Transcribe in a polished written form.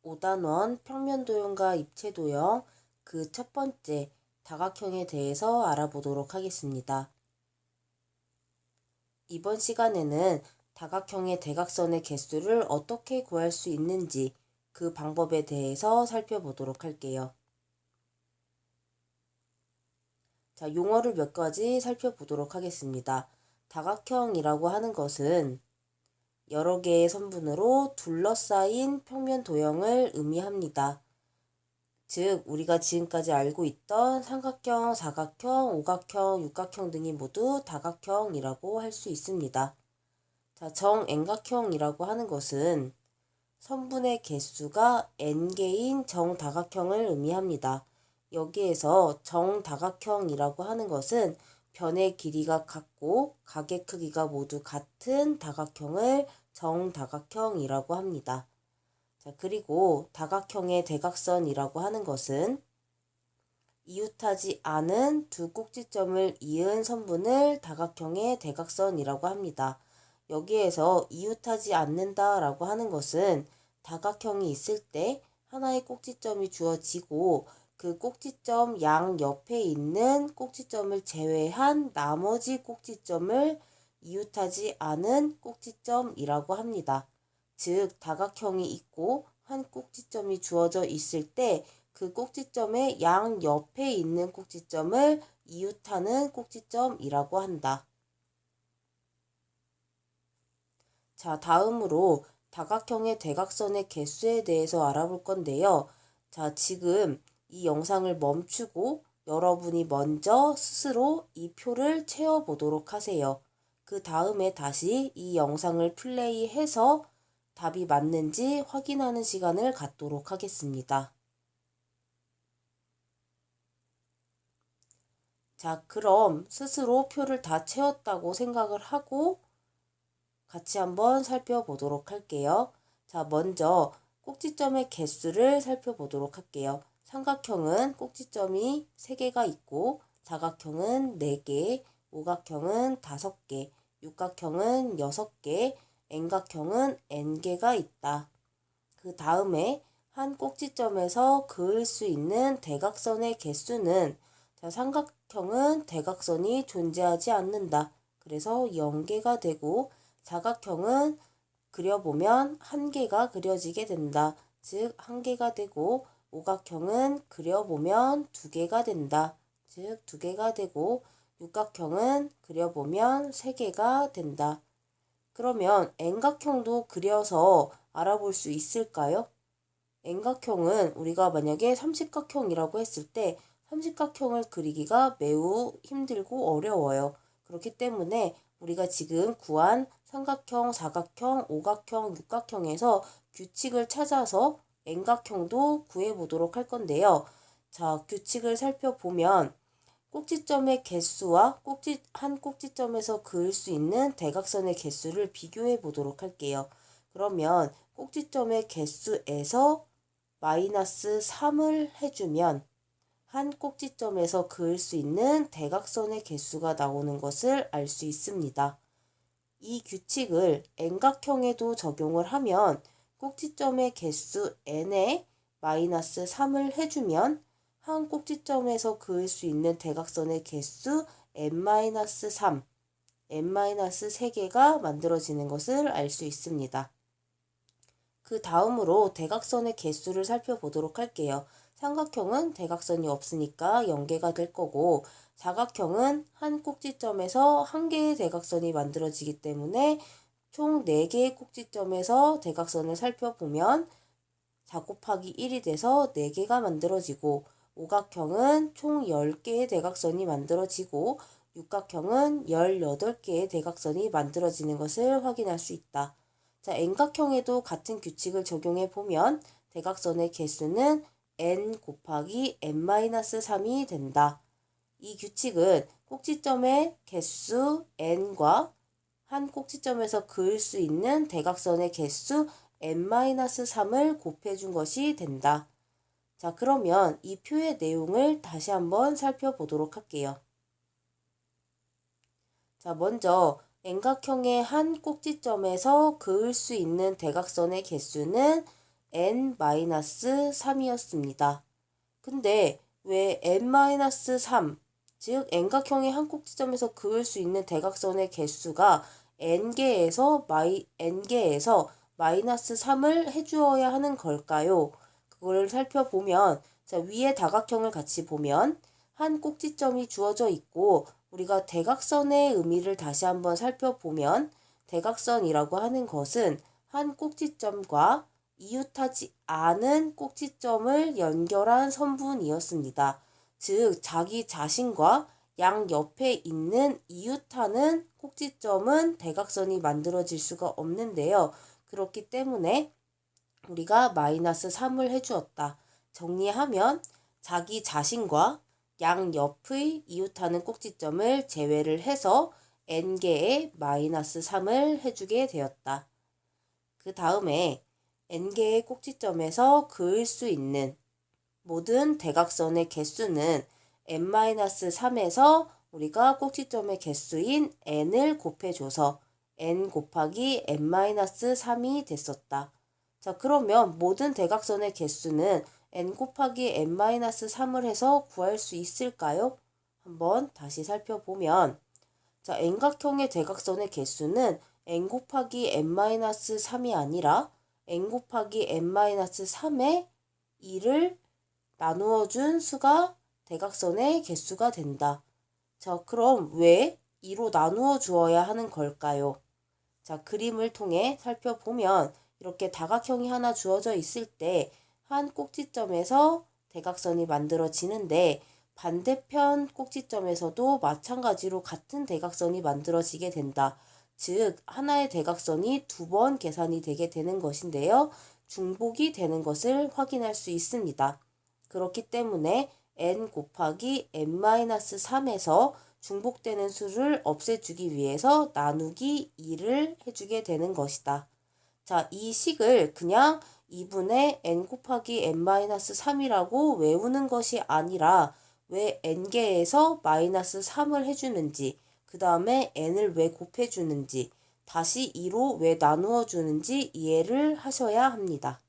5단원 평면도형과 입체도형 그 첫 번째 다각형에 대해서 알아보도록 하겠습니다. 이번 시간에는 다각형의 대각선의 개수를 어떻게 구할 수 있는지 그 방법에 대해서 살펴보도록 할게요. 자, 용어를 몇 가지 살펴보도록 하겠습니다. 다각형이라고 하는 것은 여러 개의 선분으로 둘러싸인 평면 도형을 의미합니다. 즉, 우리가 지금까지 알고 있던 삼각형, 사각형, 오각형, 육각형 등이 모두 다각형이라고 할 수 있습니다. 자, 정円각형이라고 하는 것은 선분의 개수가 n개인 정다각형을 의미합니다. 여기에서 정다각형이라고 하는 것은 변의 길이가 같고 각의 크기가 모두 같은 다각형을 정다각형이라고 합니다. 자, 그리고 다각형의 대각선이라고 하는 것은 이웃하지 않은 두 꼭지점을 이은 선분을 다각형의 대각선이라고 합니다. 여기에서 이웃하지 않는다라고 하는 것은 다각형이 있을 때 하나의 꼭지점이 주어지고 그 꼭지점 양 옆에 있는 꼭지점을 제외한 나머지 꼭지점을 이웃하지 않은 꼭지점이라고 합니다. 즉, 다각형이 있고 한 꼭지점이 주어져 있을 때 그 꼭지점의 양 옆에 있는 꼭지점을 이웃하는 꼭지점이라고 한다. 자, 다음으로 다각형의 대각선의 개수에 대해서 알아볼 건데요. 자, 지금 이 영상을 멈추고 여러분이 먼저 스스로 이 표를 채워보도록 하세요. 그 다음에 다시 이 영상을 플레이해서 답이 맞는지 확인하는 시간을 갖도록 하겠습니다. 자, 그럼 스스로 표를 다 채웠다고 생각을 하고 같이 한번 살펴보도록 할게요. 자, 먼저 꼭지점의 개수를 살펴보도록 할게요. 삼각형은 꼭지점이 3개가 있고 사각형은 4개, 오각형은 5개, 육각형은 6개, N각형은 N개가 있다. 그 다음에 한 꼭지점에서 그을 수 있는 대각선의 개수는 자, 삼각형은 대각선이 존재하지 않는다. 그래서 0개가 되고 사각형은 그려보면 1개가 그려지게 된다. 즉 1개가 되고 오각형은 그려보면 2개가 된다. 즉 2개가 되고 육각형은 그려보면 3개가 된다. 그러면 N각형도 그려서 알아볼 수 있을까요? N각형은 우리가 만약에 삼십각형이라고 했을 때 삼십각형을 그리기가 매우 힘들고 어려워요. 그렇기 때문에 우리가 지금 구한 삼각형, 사각형, 오각형, 육각형에서 규칙을 찾아서 N각형도 구해보도록 할 건데요. 자, 규칙을 살펴보면 꼭지점의 개수와 한 꼭지점에서 그을 수 있는 대각선의 개수를 비교해 보도록 할게요. 그러면 꼭지점의 개수에서 마이너스 3을 해주면 한 꼭지점에서 그을 수 있는 대각선의 개수가 나오는 것을 알 수 있습니다. 이 규칙을 N각형에도 적용을 하면 꼭지점의 개수 n에 마이너스 3을 해주면 한 꼭지점에서 그을 수 있는 대각선의 개수 n-3, n-3개가 만들어지는 것을 알 수 있습니다. 그 다음으로 대각선의 개수를 살펴보도록 할게요. 삼각형은 대각선이 없으니까 0개가 될 거고 사각형은 한 꼭지점에서 1개의 대각선이 만들어지기 때문에 총 4개의 꼭지점에서 대각선을 살펴보면 4 곱하기 1이 돼서 4개가 만들어지고 오각형은 총 10개의 대각선이 만들어지고 육각형은 18개의 대각선이 만들어지는 것을 확인할 수 있다. 자, N각형에도 같은 규칙을 적용해 보면 대각선의 개수는 n 곱하기 n-3이 된다. 이 규칙은 꼭지점의 개수 n과 한 꼭지점에서 그을 수 있는 대각선의 개수 n-3을 곱해준 것이 된다. 자, 그러면 이 표의 내용을 다시 한번 살펴보도록 할게요. 자, 먼저 N각형의 한 꼭지점에서 그을 수 있는 대각선의 개수는 n-3이었습니다. 근데 왜 n-3, 즉 N각형의 한 꼭지점에서 그을 수 있는 대각선의 개수가 n개에서 마이너스 3을 해주어야 하는 걸까요? 그걸 살펴보면, 자, 위에 다각형을 같이 보면 한 꼭지점이 주어져 있고, 우리가 대각선의 의미를 다시 한번 살펴보면, 대각선이라고 하는 것은 한 꼭지점과 이웃하지 않은 꼭지점을 연결한 선분이었습니다. 즉, 자기 자신과 양옆에 있는 이웃하는 꼭지점은 대각선이 만들어질 수가 없는데요. 그렇기 때문에 우리가 마이너스 3을 해주었다. 정리하면 자기 자신과 양옆의 이웃하는 꼭지점을 제외를 해서 n개의 마이너스 3을 해주게 되었다. 그 다음에 n개의 꼭지점에서 그을 수 있는 모든 대각선의 개수는 n-3에서 우리가 꼭지점의 개수인 n을 곱해줘서 n 곱하기 n-3이 됐었다. 자, 그러면 모든 대각선의 개수는 n 곱하기 n-3을 해서 구할 수 있을까요? 한번 다시 살펴보면, 자, n각형의 대각선의 개수는 n 곱하기 n-3이 아니라 n 곱하기 n-3의 2를 나누어준 수가 대각선의 개수가 된다. 자, 그럼 왜 2로 나누어 주어야 하는 걸까요? 자, 그림을 통해 살펴보면 이렇게 다각형이 하나 주어져 있을 때 한 꼭지점에서 대각선이 만들어지는데 반대편 꼭지점에서도 마찬가지로 같은 대각선이 만들어지게 된다. 즉, 하나의 대각선이 두 번 계산이 되게 되는 것인데요. 중복이 되는 것을 확인할 수 있습니다. 그렇기 때문에 n 곱하기 n-3에서 중복되는 수를 없애주기 위해서 나누기 2를 해주게 되는 것이다. 자, 이 식을 그냥 2분의 n 곱하기 n-3이라고 외우는 것이 아니라 왜 n개에서 마이너스 3을 해주는지, 그 다음에 n을 왜 곱해주는지, 다시 2로 왜 나누어 주는지 이해를 하셔야 합니다.